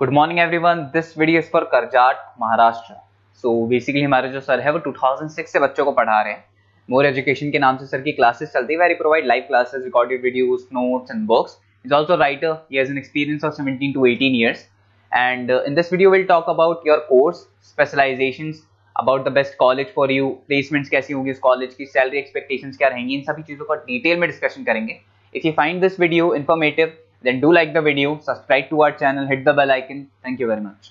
Good morning everyone. This video is for Karjat Maharashtra. So basically हमारे जो sir है वो 2006 से बच्चों को पढ़ा रहे हैं। मोर एजुकेशन के नाम से सर की क्लासेस चलती है, very provide live classes, recorded videos, notes and books. Is also writer, he has an experience of 17 to 18 years, and in this video we'll talk about your course specializations, about the best college for you, placements कैसी होंगी इस college की, salary expectations क्या रहेंगी, इन सभी चीजों का detail में डिस्कशन करेंगे। If you find this video informative then do like the video, subscribe to our channel, hit the bell icon. Thank you very much.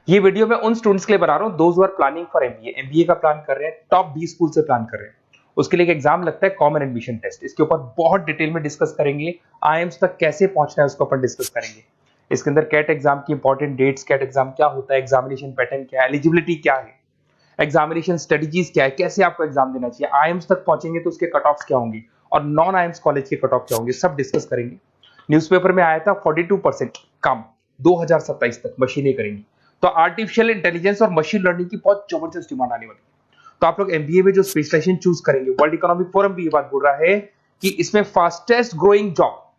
ये वीडियो मैं उन स्टूडेंट्स के लिए बना रहा हूँ those who are planning for MBA का plan कर रहे हैं, टॉप 20 स्कूल से प्लान कर रहे हैं। उसके लिए एक एग्जाम लगता है कॉमन एडमिशन टेस्ट। इसके ऊपर बहुत डिटेल में डिस्कस करेंगे। आईएम्स तक कैसे पहुंचना है उसको अपन डिस्कस करेंगे। इसके अंदर कैट एग्जाम की इंपॉर्टेंट डेट्स, कैट एग्जाम क्या होता है, एग्जामिनेशन पैटर्न क्या है, एलिजिबिलिटी क्या है, एग्जामिनेशन स्ट्रेटजीज क्या है, कैसे आपको एग्जाम देना चाहिए, आईएम्स तक पहुंचेंगे तो उसके कट ऑफ्स क्या होंगे और नॉन आईएम्स कॉलेज के कट ऑफ क्या होंगे, सब डिस्कस करेंगे। न्यूज़पेपर में आया था 42% कम 2027 तक मशीनें करेंगी। तो आर्टिफिशियल इंटेलिजेंस और मशीन लर्निंग की बहुत जबरदस्त डिमांड आने वाली है। तो आप लोग एमबीए में जो स्पेशलाइजेशन चूज करेंगे, वर्ल्ड इकोनॉमिक फोरम भी ये बात बोल रहा है कि इसमें फास्टेस्ट ग्रोइंग जॉब,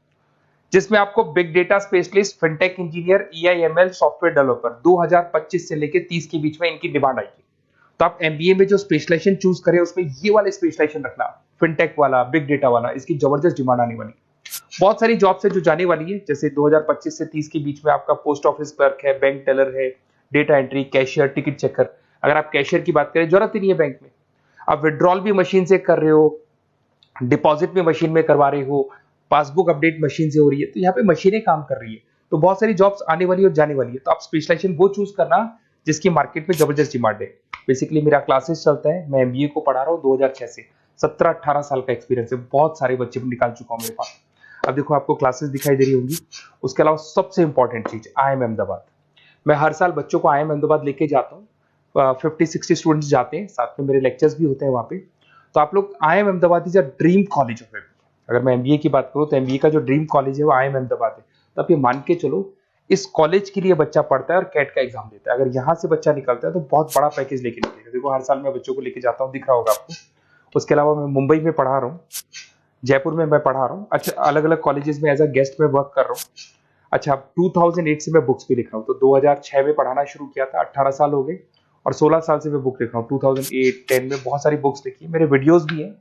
जिसमें आपको big data specialist, fintech engineer, AIML, software developer 2025 से लेकर 30 के बीच में इनकी डिमांड आएगी। तो आप एमबीए में जो स्पेशलाइजेशन चूज करें उसमें ये वाले स्पेशलाइजेशन रखना, फिनटेक वाला, बिग डेटा वाला, इसकी जबरदस्त डिमांड आने वाली है। बहुत सारी जॉब्स है जो जाने वाली है, जैसे 2025 से 30 के बीच में आपका पोस्ट ऑफिस क्लर्क है, बैंक टेलर है, data entry, cashier, ticket checker. अगर आप कैशियर की बात करें, जरूरत ही नहीं है बैंक में, आप विड्रॉल भी मशीन से कर रहे हो, डिपॉजिट भी मशीन में करवा रहे हो, पासबुक अपडेट मशीन से हो रही है, तो यहाँ पे मशीनें काम कर रही है। तो बहुत सारी जॉब्स आने वाली है और जाने वाली है। तो आप स्पेशलाइजेशन वो चूज करना जिसकी मार्केट में जबरदस्त डिमांड है। बेसिकली मेरा क्लासेस चलता है, मैं एमबीए को पढ़ा रहा हूँ 2006 से। 17-18 साल का एक्सपीरियंस है, बहुत सारे बच्चे निकाल चुका हूँ मेरे पास। अब देखो आपको क्लासेस दिखाई दे रही होंगी। उसके अलावा सबसे इंपॉर्टेंट चीज आईएम अहमदाबाद। मैं हर साल बच्चों को आईएम अहमदाबाद लेके जाता हूँ। 50-60 स्टूडेंट्स जाते हैं, साथ में मेरे लेक्चर्स भी होते हैं वहाँ पे। तो आप लोग, IIM Ahmedabad is a dream college of MBA. अगर मैं एमबीए की बात करूँ तो एमबीए का जो ड्रीम कॉलेज है वो आईएम अहमदाबाद है। तो आप ये मान के चलो, इस कॉलेज के लिए बच्चा पढ़ता है और कैट का एग्जाम देता है। अगर यहाँ से बच्चा निकलता है तो बहुत बड़ा पैकेज लेके निकलेगा। देखो हर साल मैं बच्चों को लेके जाता हूँ, दिख रहा होगा आपको। उसके अलावा मैं मुंबई में पढ़ा रहा हूँ, जयपुर में मैं पढ़ा रहा हूँ। अच्छा, अलग अलग कॉलेजेस में एज अ गेस्ट में वर्क कर रहा हूँ। अच्छा, 2008 से मैं बुक्स भी लिख रहा हूँ। तो 2006 में पढ़ाना शुरू किया था, 18 साल हो गए, और 16 साल से मैं बुक लिख रहा हूँ। 2008-10 में बहुत सारी बुक्स लिखी है। मेरे वीडियोस भी हैं,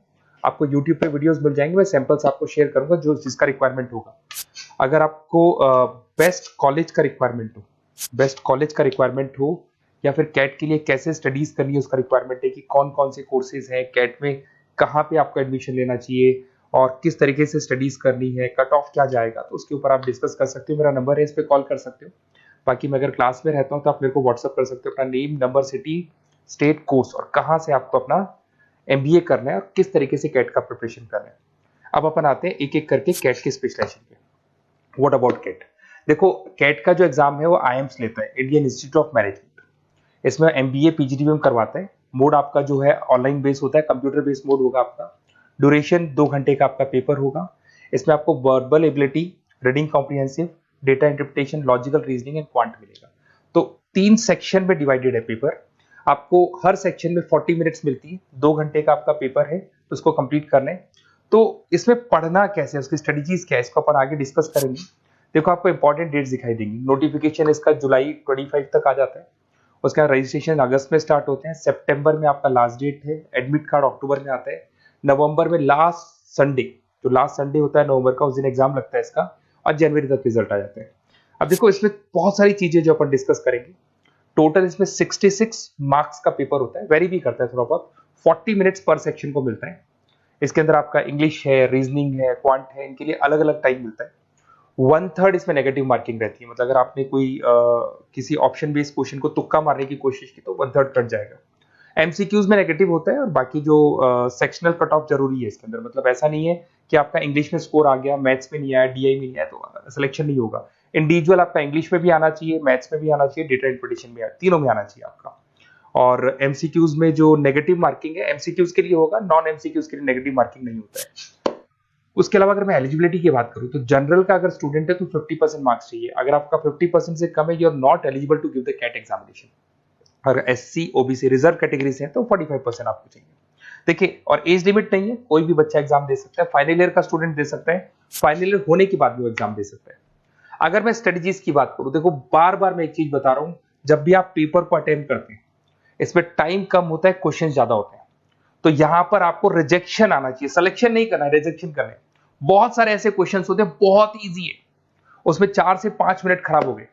आपको यूट्यूब पे वीडियोस मिल जाएंगे। मैं सैंपल्स आपको शेयर करूंगा जो जिसका रिक्वायरमेंट होगा। अगर आपको बेस्ट कॉलेज का रिक्वायरमेंट हो, या फिर कैट के लिए कैसे स्टडीज करनी है उसका रिक्वायरमेंट है, कि कौन कौन से कोर्सेज हैं कैट में, कहाँ पे आपको एडमिशन लेना चाहिए और किस तरीके से स्टडीज करनी है, कट ऑफ क्या जाएगा, तो उसके ऊपर आप डिस्कस कर सकते हो। मेरा नंबर है, इस पे कॉल कर सकते हो। बाकी मैं अगर क्लास में रहता हूँ तो आप मेरे को व्हाट्सअप कर सकते हो अपना name, number, city, state, course और कहाँ से आपको अपना एमबीए करना है और किस तरीके से कैट का प्रिपरेशन करना है। अब अपन आते हैं एक एक करके कैट के स्पेशलाइजेशन पे। What about CAT? देखो, कैट का जो एग्जाम है वो आईएम्स लेता है, इंडियन इंस्टीट्यूट ऑफ मैनेजमेंट। इसमें एमबीए पीजीडीएम करवाता है। मोड आपका जो है ऑनलाइन बेस होता है, कंप्यूटर बेस्ड मोड होगा आपका। ड्यूरेशन 2 घंटे का आपका पेपर होगा। इसमें आपको verbal ability, reading comprehensive, data interpretation, logical reasoning and quant मिलेगा। तो 3 सेक्शन में डिवाइडेड है पेपर। आपको हर सेक्शन में 40 मिनट्स मिलती है। 2 घंटे का आपका पेपर है, तो उसको कंप्लीट करना है। तो इसमें पढ़ना कैसे है, उसकी स्ट्रेटजीज क्या है, इसको अपन आगे डिस्कस करेंगे। देखो आपको इंपॉर्टेंट डेट्स दिखाई देंगी। नोटिफिकेशन इसका जुलाई 25 तक आ जाता है। उसका रजिस्ट्रेशन अगस्त में स्टार्ट होते हैं। सितंबर में आपका लास्ट डेट है। एडमिट कार्ड अक्टूबर में आता है। नवंबर में लास्ट संडे, जो लास्ट संडे होता है नवंबर का, उस दिन एग्जाम लगता है इसका, और जनवरी तक रिजल्ट आ जाता है। अब देखो इसमें बहुत सारी चीजें जो अपन डिस्कस करेंगे। टोटल इसमें 66 मार्क्स का पेपर होता है, वेरी भी करता है थोड़ा बहुत। 40 मिनट्स पर सेक्शन को मिलता है। इसके अंदर आपका इंग्लिश है, रीजनिंग है, क्वांट है, इनके लिए अलग अलग टाइम मिलता है। 1/3 इसमें नेगेटिव मार्किंग रहती है। मतलब अगर आपने कोई किसी ऑप्शन बेस्ड क्वेश्चन को तुक्का मारने की कोशिश की तो 1/3 कट जाएगा। एमसीक्यूज में नेगेटिव होता है, और बाकी जो सेक्शनल कट ऑफ जरूरी है इसके अंदर। मतलब ऐसा नहीं है कि आपका इंग्लिश में स्कोर आ गया, मैथ्स में नहीं आया, डीआई में नहीं आया तो सिलेक्शन नहीं होगा। इंडिविजुअल आपका इंग्लिश में भी आना चाहिए, मैथ्स में भी आना चाहिए, डेटा इंटरप्रिटेशन में, तीनों में आना चाहिए आपका। और एमसीक्यूज में जो नेगेटिव मार्किंग है एमसीक्यूज के लिए होगा, नॉन एमसीक्यूज के लिए नेगेटिव मार्किंग नहीं होता है। उसके अलावा अगर मैं एलिजिबिलिटी की बात करूं तो जनरल का अगर स्टूडेंट है तो 50% मार्क्स चाहिए। अगर आपका 50% से कम है, you are not eligible to give the CAT examination. अगर एससी, ओबीसी, रिजर्व कैटेगरी से है तो 45% आपको चाहिए। देखिए, और एज लिमिट नहीं है, कोई भी बच्चा एग्जाम दे सकता है। फाइनल ईयर का स्टूडेंट दे सकता है, फाइनल ईयर होने के बाद भी वो एग्जाम दे सकता है। अगर मैं स्ट्रेटजीज की बात करूं, देखो बार बार मैं एक चीज बता रहा हूं, जब भी आप पेपर को अटेम्प्ट करते हैं इसमें टाइम कम होता है, क्वेश्चन ज्यादा होते हैं, तो यहां पर आपको रिजेक्शन आना चाहिए, सिलेक्शन नहीं करना है, रिजेक्शन करना है। बहुत सारे ऐसे क्वेश्चन होते हैं बहुत ईजी है, उसमें 4 से 5 मिनट खराब हो गए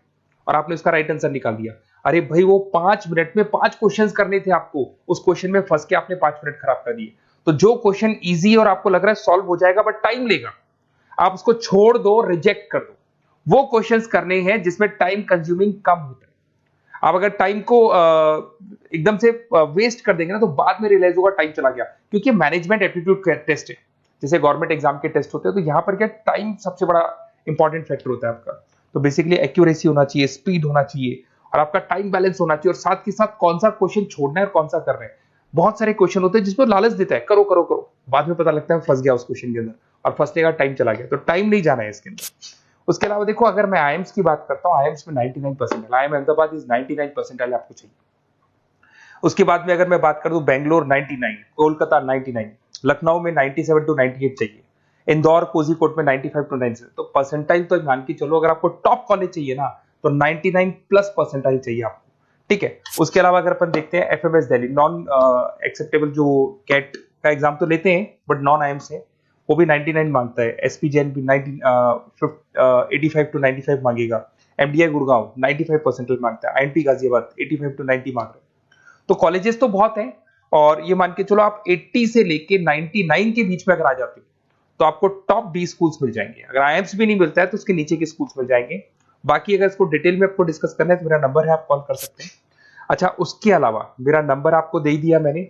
और आपने उसका राइट आंसर निकाल दिया। अरे भाई वो 5 मिनट में 5 क्वेश्चंस करने थे आपको, उस क्वेश्चन में फंस के आपने 5 मिनट खराब कर दिए। तो जो क्वेश्चन इजी और आपको लग रहा है सॉल्व हो जाएगा बट टाइम लेगा, आप उसको छोड़ दो, रिजेक्ट कर दो। वो क्वेश्चंस करने हैं जिसमें टाइम कंज्यूमिंग कम होता है। आप अगर टाइम को एकदम से वेस्ट कर देंगे ना तो बाद में रियलाइज होगा टाइम चला गया, क्योंकि मैनेजमेंट एप्टीट्यूड टेस्ट है, जैसे गवर्नमेंट एग्जाम के टेस्ट होते हैं, तो यहां पर क्या टाइम सबसे बड़ा इंपॉर्टेंट फैक्टर होता है आपका। तो बेसिकली एक्यूरेसी होना चाहिए, स्पीड होना चाहिए और आपका टाइम बैलेंस होना चाहिए, और साथ के साथ कौन सा क्वेश्चन छोड़ना है और कौन सा कर रहे हैं। बहुत सारे क्वेश्चन होते हैं जिसमें लालच देता है करो करो करो, बाद में पता लगता है फंस गया उस क्वेश्चन के अंदर और फंसने का टाइम चला गया, तो टाइम नहीं जाना है इसके अंदर। उसके अलावा देखो अगर मैं आईएम्स की बात करता हूँ, आईएम्स में 99 percentile, IIM Ahmedabad is 99 percentile आपको चाहिए। उसके बाद में अगर मैं बात कर दूं, बेंगलोर 99, कोलकाता 99, लखनऊ में 97 टू 98 चाहिए, इंदौर कोझीकोड में 95 टू 97। तो परसेंटाइल तो मान के चलो, अगर आपको टॉप कॉलेज चाहिए ना तो 99 प्लस परसेंटाइल चाहिए आपको, ठीक है। उसके अलावा अगर अपन देखते हैं एफएमएस दिल्ली, नॉन एक्सेप्टेबल जो कैट का एग्जाम तो लेते हैं बट नॉन आईएम्स है, वो भी 99 मांगता है। एसपी जैन भी 85 टू 95 मांगेगा। एमडीआई गुड़गांव 95 परसेंटाइल मांगता है। आईएनपी गाजियाबाद 85 टू 90 मांग रहे हैं। तो कॉलेजेस तो बहुत हैं, और ये मान के चलो आप 80 से लेके 99 के बीच में अगर आ जाते हो तो आपको टॉप 20 स्कूल्स मिल जाएंगे। अगर आईएम्स भी नहीं मिलता है तो उसके नीचे के स्कूल्स मिल जाएंगे। बाकी अगर इसको डिटेल में आपको डिस्कस करना है तो मेरा नंबर है, आप कॉल कर सकते हैं। अच्छा, उसके अलावा मेरा नंबर आपको दे दिया मैंने,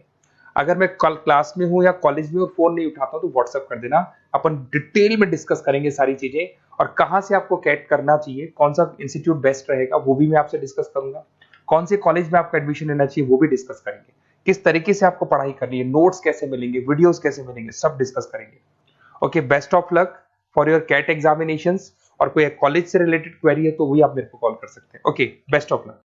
अगर मैं कल क्लास में हूं या कॉलेज में और फोन नहीं उठाता तो व्हाट्सएप कर देना, अपन डिटेल में डिस्कस करेंगे सारी चीजें, और कहां से आपको कैट करना चाहिए, कौन सा इंस्टीट्यूट बेस्ट रहेगा वो भी मैं आपसे डिस्कस करूंगा, कौन से कॉलेज में आपका एडमिशन लेना चाहिए वो भी डिस्कस करेंगे, किस तरीके से आपको पढ़ाई करनी है, नोट्स कैसे मिलेंगे, वीडियोस कैसे मिलेंगे, सब डिस्कस करेंगे। Okay, best of luck for your CAT examinations. और कोई कॉलेज से रिलेटेड क्वेरी है तो वही आप मेरे को कॉल कर सकते हैं। Okay, best of luck.